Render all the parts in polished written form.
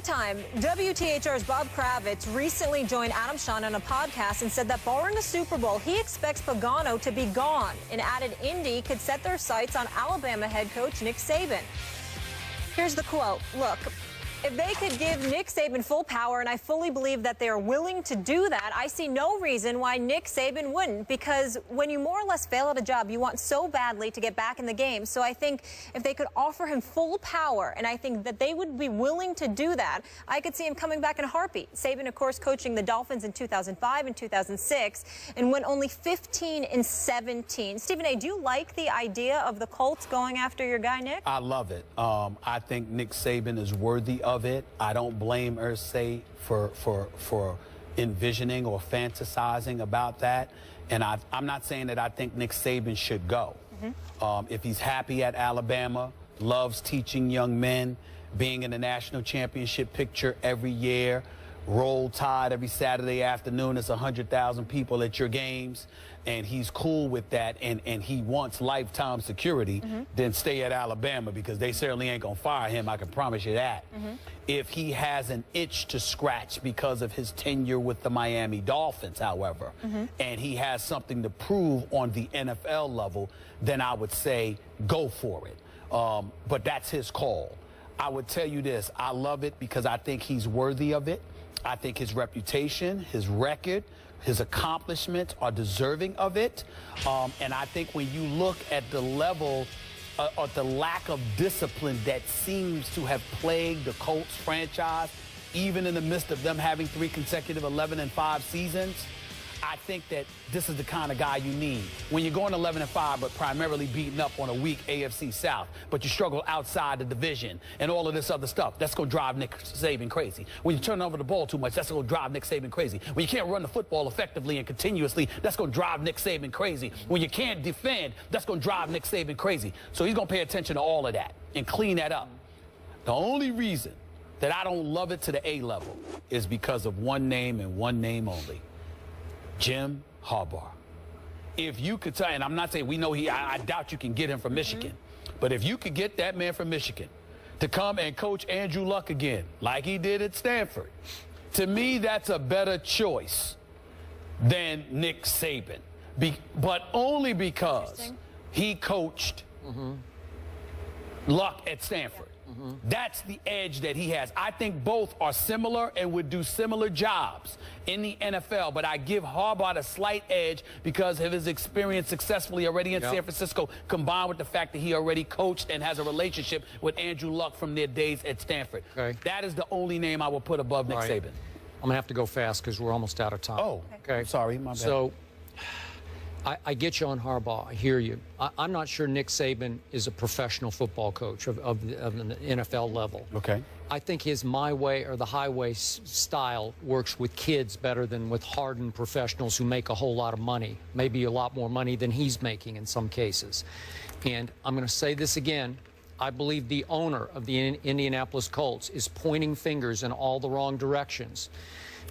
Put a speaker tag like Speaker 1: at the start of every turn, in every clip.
Speaker 1: time, WTHR's Bob Kravitz recently joined Adam Sean on a podcast and said that barring a Super Bowl, he expects Pagano to be gone and added Indy could set their sights on Alabama head coach Nick Saban. Here's the quote. Look, if they could give Nick Saban full power, and I fully believe that they are willing to do that, I see no reason why Nick Saban wouldn't, because when you more or less fail at a job, you want so badly to get back in the game. So I think if they could offer him full power, and I think that they would be willing to do that, I could see him coming back in a heartbeat. Saban, of course, coaching the Dolphins in 2005 and 2006, and went only 15-17. Stephen A., do you like the idea of the Colts going after your guy, Nick?
Speaker 2: I love it. I think Nick Saban is worthy of it. I don't blame Irsay for envisioning or fantasizing about that. And I'm not saying that I think Nick Saban should go. If he's happy at Alabama, loves teaching young men, being in the national championship picture every year, Roll Tide every Saturday afternoon, it's 100,000 people at your games, and he's cool with that, and he wants lifetime security, then stay at Alabama, because they certainly ain't gonna fire him, I can promise you that. If he has an itch to scratch because of his tenure with the Miami Dolphins, however, and he has something to prove on the NFL level, then I would say go for it. But that's his call. I would tell you this, I love it because I think he's worthy of it. I think his reputation, his record, his accomplishments are deserving of it. And I think when you look at the level or the lack of discipline that seems to have plagued the Colts franchise, even in the midst of them having 3 consecutive 11-5 seasons, I think that this is the kind of guy you need. When you're going 11-5, but primarily beating up on a weak AFC South, but you struggle outside the division and all of this other stuff, that's going to drive Nick Saban crazy. When you turn over the ball too much, that's going to drive Nick Saban crazy. When you can't run the football effectively and continuously, that's going to drive Nick Saban crazy. When you can't defend, that's going to drive Nick Saban crazy. So he's going to pay attention to all of that and clean that up. The only reason that I don't love it to the A level is because of one name and one name only. Jim Harbaugh. If you could tell, and I'm not saying we know I doubt you can get him from Michigan, but if you could get that man from Michigan to come and coach Andrew Luck again, like he did at Stanford, to me, that's a better choice than Nick Saban. But only because he coached Luck at Stanford. That's the edge that he has. I think both are similar and would do similar jobs in the NFL, but I give Harbaugh a slight edge because of his experience successfully already in San Francisco, combined with the fact that he already coached and has a relationship with Andrew Luck from their days at Stanford. That is the only name I will put above Nick Saban.
Speaker 3: I'm going to have to go fast because we're almost out of time.
Speaker 2: Oh, okay. Sorry, my bad.
Speaker 3: So I get you on Harbaugh. I hear you. I'm not sure Nick Saban is a professional football coach of the NFL level.
Speaker 2: Okay.
Speaker 3: I think his my way or the highway style works with kids better than with hardened professionals who make a whole lot of money, maybe a lot more money than he's making in some cases. And I'm going to say this again. I believe the owner of the Indianapolis Colts is pointing fingers in all the wrong directions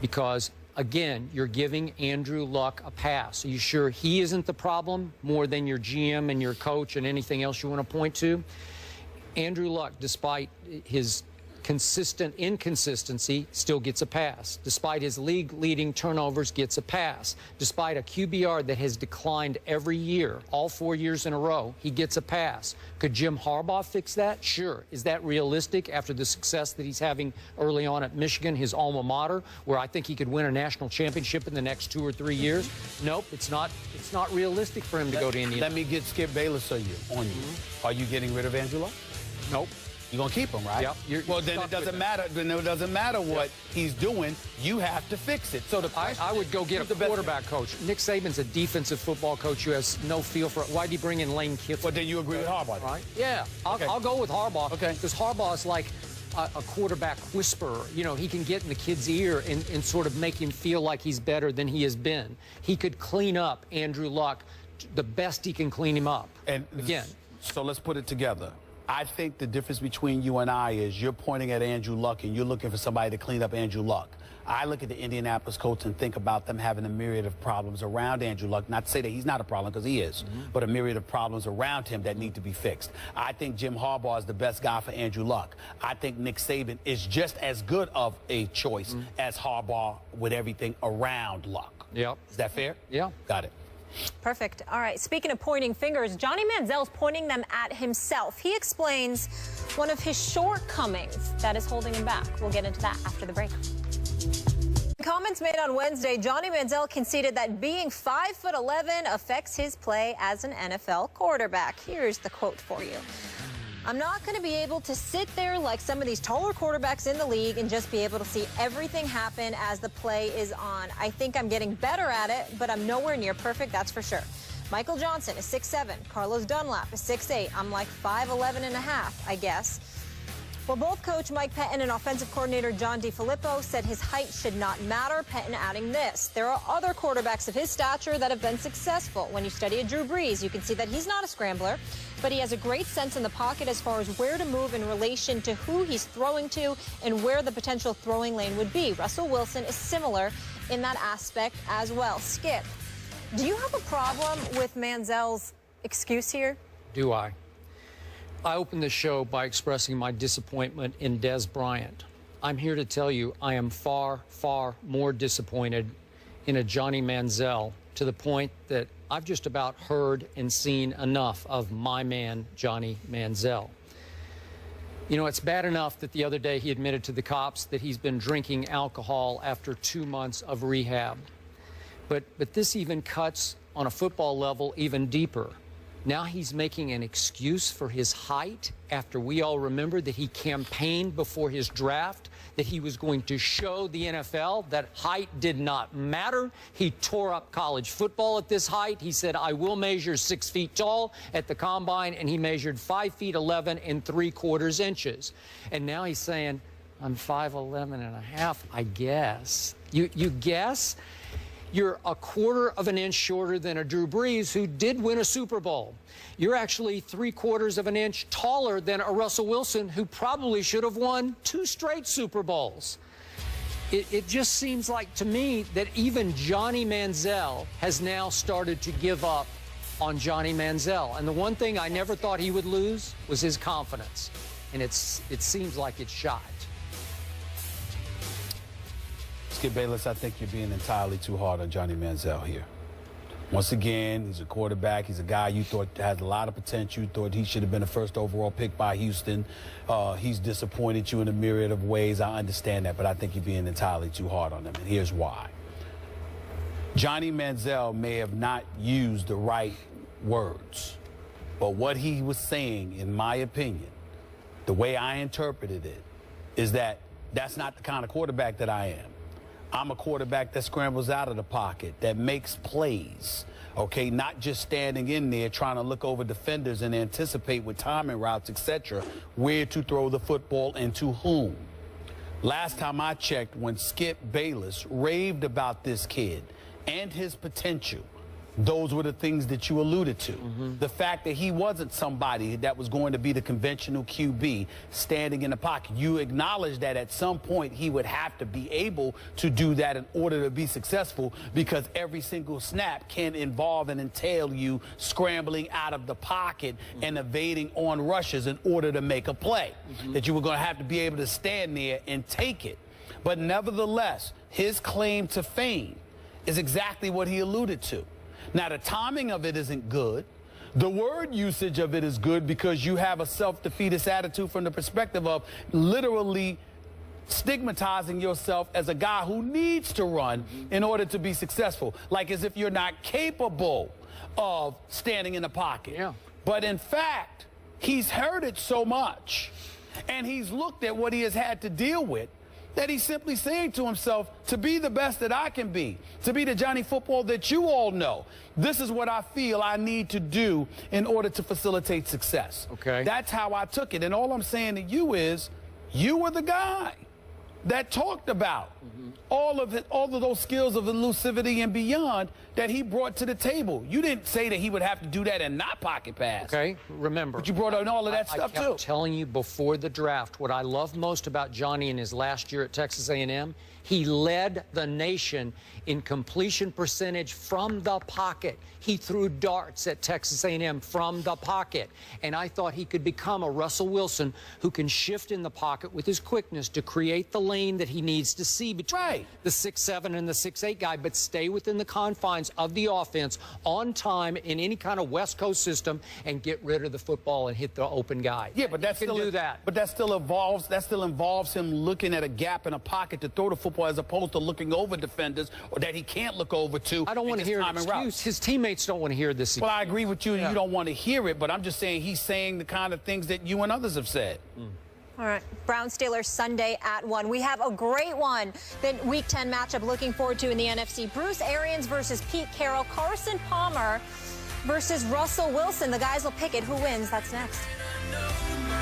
Speaker 3: because, again, you're giving Andrew Luck a pass. Are you sure he isn't the problem more than your GM and your coach and anything else you want to point to? Andrew Luck, despite his consistent inconsistency, still gets a pass. Despite his league-leading turnovers, gets a pass. Despite a QBR that has declined every year, all 4 years in a row, he gets a pass. Could Jim Harbaugh fix that? Sure. Is that realistic after the success that he's having early on at Michigan, his alma mater, where I think he could win a national championship in the next 2 or 3 years? Nope, it's not realistic for him to go to Indiana.
Speaker 2: Let me get Skip Bayless on you. Are you getting rid of Andrew Luck?
Speaker 3: Nope.
Speaker 2: You're going to keep him, right?
Speaker 3: Yep.
Speaker 2: Well, then it doesn't matter. Then it doesn't matter what he's doing. You have to fix it. So
Speaker 3: I would go get a quarterback coach. Nick Saban's a defensive football coach who has no feel for it. Why'd he bring in Lane Kiffin?
Speaker 2: Well, then you agree with Harbaugh,
Speaker 3: right? Yeah. I'll go with Harbaugh.
Speaker 2: Okay.
Speaker 3: Because Harbaugh is like a quarterback whisperer. You know, he can get in the kid's ear and sort of make him feel like he's better than he has been. He could clean up Andrew Luck the best he can clean him up.
Speaker 2: And
Speaker 3: again.
Speaker 2: So let's put it together. I think the difference between you and I is you're pointing at Andrew Luck and you're looking for somebody to clean up Andrew Luck. I look at the Indianapolis Colts and think about them having a myriad of problems around Andrew Luck. Not to say that he's not a problem, because he is, but a myriad of problems around him that need to be fixed. I think Jim Harbaugh is the best guy for Andrew Luck. I think Nick Saban is just as good of a choice as Harbaugh with everything around Luck.
Speaker 3: Yep.
Speaker 2: Is that fair?
Speaker 3: Yeah.
Speaker 2: Got it.
Speaker 1: Perfect. All right. Speaking of pointing fingers, Johnny Manziel's pointing them at himself. He explains one of his shortcomings that is holding him back. We'll get into that after the break. In comments made on Wednesday, Johnny Manziel conceded that being 5'11" affects his play as an NFL quarterback. Here's the quote for you. I'm not going to be able to sit there like some of these taller quarterbacks in the league and just be able to see everything happen as the play is on. I think I'm getting better at it, but I'm nowhere near perfect, that's for sure. Michael Johnson is 6'7". Carlos Dunlap is 6'8". I'm like 5'11 and a half, I guess. Well, both coach Mike Pettin and offensive coordinator John DeFilippo said his height should not matter. Pettin adding this: there are other quarterbacks of his stature that have been successful. When you study a Drew Brees, you can see that he's not a scrambler, but he has a great sense in the pocket as far as where to move in relation to who he's throwing to and where the potential throwing lane would be. Russell Wilson is similar in that aspect as well. Skip, do you have a problem with Manziel's excuse here?
Speaker 3: Do I? I opened the show by expressing my disappointment in Des Bryant. I'm here to tell you I am far, far more disappointed in a Johnny Manziel, to the point that I've just about heard and seen enough of my man, Johnny Manziel. You know, it's bad enough that the other day he admitted to the cops that he's been drinking alcohol after 2 months of rehab. But this even cuts on a football level even deeper. Now he's making an excuse for his height after we all remember that he campaigned before his draft that he was going to show the NFL that height did not matter. He tore up college football at this height. He said, I will measure 6 feet tall at the combine, and he measured 5 feet 11 3/4 inches. And now he's saying, I'm 5'11 and a half, I guess. You guess? You're a 1/4 of an inch shorter than a Drew Brees, who did win a Super Bowl. You're actually 3/4 of an inch taller than a Russell Wilson, who probably should have won 2 straight Super Bowls. It just seems like to me that even Johnny Manziel has now started to give up on Johnny Manziel. And the one thing I never thought he would lose was his confidence. And it seems like it's shot.
Speaker 2: Skip Bayless, I think you're being entirely too hard on Johnny Manziel here. Once again, he's a quarterback. He's a guy you thought had a lot of potential. You thought he should have been a first overall pick by Houston. He's disappointed you in a myriad of ways. I understand that, but I think you're being entirely too hard on him, and here's why. Johnny Manziel may have not used the right words, but what he was saying, in my opinion, the way I interpreted it, is that that's not the kind of quarterback that I am. I'm a quarterback that scrambles out of the pocket, that makes plays, okay? Not just standing in there trying to look over defenders and anticipate with timing routes, etc., where to throw the football and to whom. Last time I checked, when Skip Bayless raved about this kid and his potential, those were the things that you alluded to. The fact that he wasn't somebody that was going to be the conventional QB standing in the pocket. You acknowledge that at some point he would have to be able to do that in order to be successful, because every single snap can involve and entail you scrambling out of the pocket and evading on rushes in order to make a play. That you were going to have to be able to stand there and take it. But nevertheless, his claim to fame is exactly what he alluded to. Now, the timing of it isn't good. The word usage of it is good, because you have a self-defeatist attitude from the perspective of literally stigmatizing yourself as a guy who needs to run in order to be successful, like as if you're not capable of standing in the pocket.
Speaker 3: Yeah.
Speaker 2: But in fact, he's heard it so much, and he's looked at what he has had to deal with, that he's simply saying to himself, to be the best that I can be, to be the Johnny Football that you all know, this is what I feel I need to do in order to facilitate success.
Speaker 3: Okay.
Speaker 2: That's how I took it. And all I'm saying to you is, you were the guy that talked about all of those skills of elusivity and beyond that he brought to the table. You didn't say that he would have to do that and not pocket pass.
Speaker 3: Okay, remember.
Speaker 2: But you brought on all of that stuff,
Speaker 3: I kept telling you before the draft, what I love most about Johnny in his last year at Texas A&M, he led the nation in completion percentage from the pocket. He threw darts at Texas A&M from the pocket. And I thought he could become a Russell Wilson who can shift in the pocket with his quickness to create the lane that he needs to see between the 6'7" and the 6'8" guy, but stay within the confines of the offense on time in any kind of West Coast system and get rid of the football and hit the open guy.
Speaker 2: Yeah, but that still involves him looking at a gap in a pocket to throw the football as opposed to looking over defenders or that he can't look over to.
Speaker 3: I don't want to hear an excuse. His teammates don't want to hear this.
Speaker 2: Well, I agree with you. You don't want to hear it, but I'm just saying he's saying the kind of things that you and others have said.
Speaker 1: All right, Browns-Steelers Sunday at 1. We have a great one. The Week 10 matchup looking forward to in the NFC. Bruce Arians versus Pete Carroll. Carson Palmer versus Russell Wilson. The guys will pick it. Who wins? That's next.